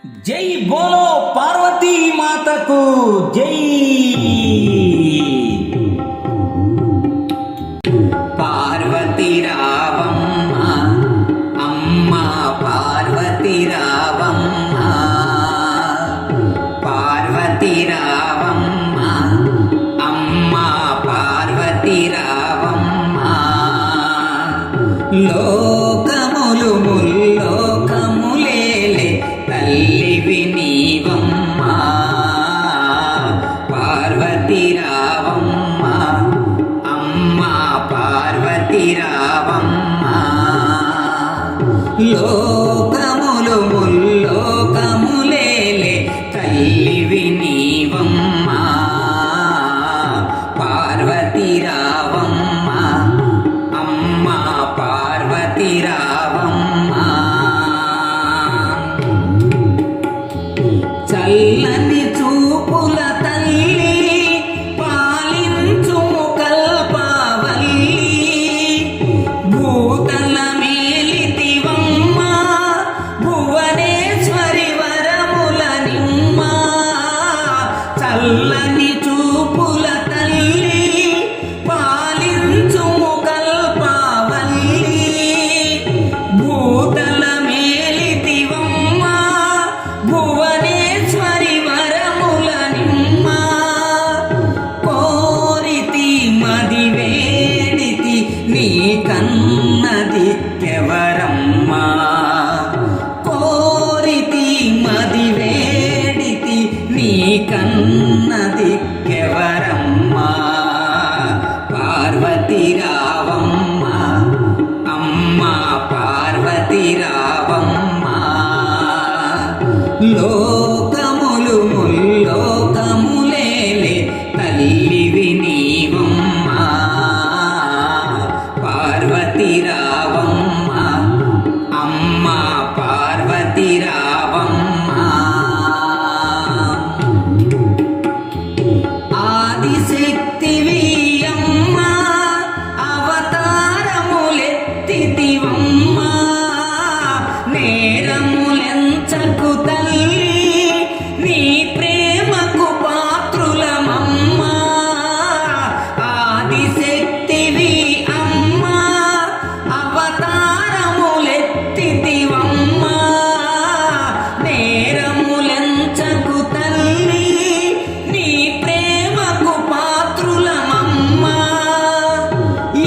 జై బోలో పార్వతీ మాతకు జై. పార్వతి రావమ్మ అమ్మ పార్వతి రావమ్మ, పార్వతి రావమ్మ అమ్మ పార్వతి రావమ్మ. లోకములు ముల్లోకములేలే తల్లివి నీవమ్మ, పార్వతి రావమ్మ అమ్మ పార్వతి రావమ్మ. లోకములు ముల్లోకములేలే తల్లివి నీవమ్మ, పార్వతి రావమ్మ అమ్మ పార్వతి రావమ్మ. చల్లని చూపుల తల్లి పాలించుము కల్పవల్లి, భూతల మేలితివమ్మ భువనేశ్వరి వరముల నిమ్మ. చల్లని చూపుల తల్లి పాలించుము కల్పవల్లి, భూతల మేలితివమ్మ భువనేశ్వరి వరముల నిమ్మ. కోరితి మది వేడితి నీ కన్నదిక్కెవరమ్మ, కోరితి మది వేడితి నీ కన్నదిక్కెవరమ్మ. పార్వతి రావమ్మ అమ్మ పార్వతి రావమ్మ. లోకములు ముల్లోకములేలే తల్లివి నీవమ్మ, పార్వతి రావమ్మ అమ్మ పార్వతి రావమ్మ. ఆదిశక్తివి అమ్మ అవతారములెత్తితివమ్మ, నేరములెంచకు తల్లి నీ ప్రేమకు పాత్రులమమ్మ. ఆదిశక్తివి అమ్మ అవతారములెత్తితివమ్మ, నేరములెంచకు తల్లి నీ ప్రేమకు పాత్రులమమ్మ.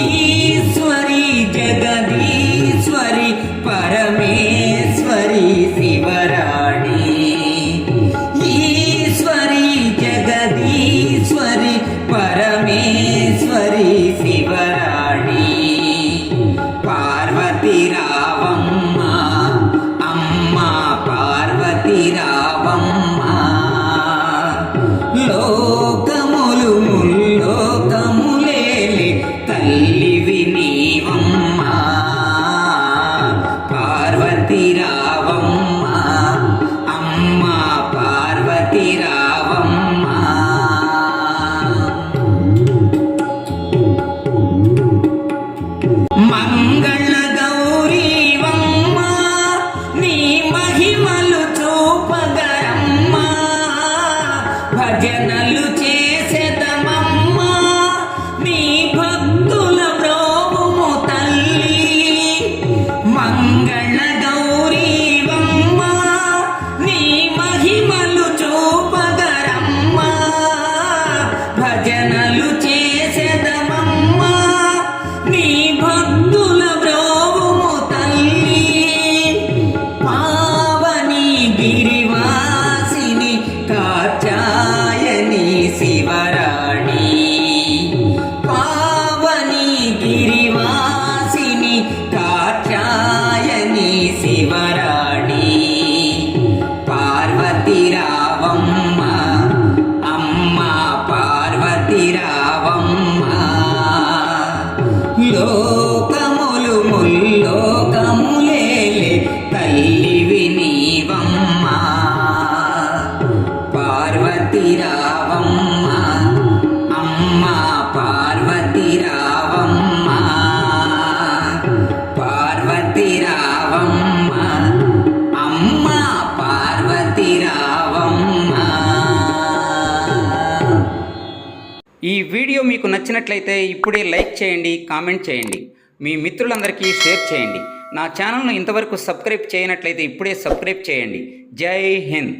ఈశ్వరి జగదీశ్వరి పరమేశ్వరి శివరాణి, ఈశ్వరి జగదీశ్వరి పరమేశ్వరి శివరాణి. పార్వతి రావమ్మ అమ్మ పార్వతి రావమ్మ. లోకములు ముల్లోకములేలే తల్లివి నీవమ్మ, పార్వతి రావమ్మ అమ్మ పార్వతి రావమ్మ. మంగళ గౌరీవమ్మ నీ మహిమలు చూపగరమ్మ, భజనలు చేసెదమమ్మ నీ భక్తుల బ్రోవుము తల్లి. మంగళ గౌరీవమ్మ నీ మహిమలు చూపగరమ్మ, భజనలు చేసెదమమ్మ నీ భక్తుల బ్రోవుము తల్లి. ఈ వీడియో మీకు నచ్చినట్లయితే ఇప్పుడే లైక్ చేయండి, కామెంట్ చేయండి, మీ మిత్రులందరికీ షేర్ చేయండి. నా ఛానల్ను ఇంతవరకు సబ్స్క్రైబ్ చేయనట్లయితే ఇప్పుడే సబ్స్క్రైబ్ చేయండి. జై హింద్.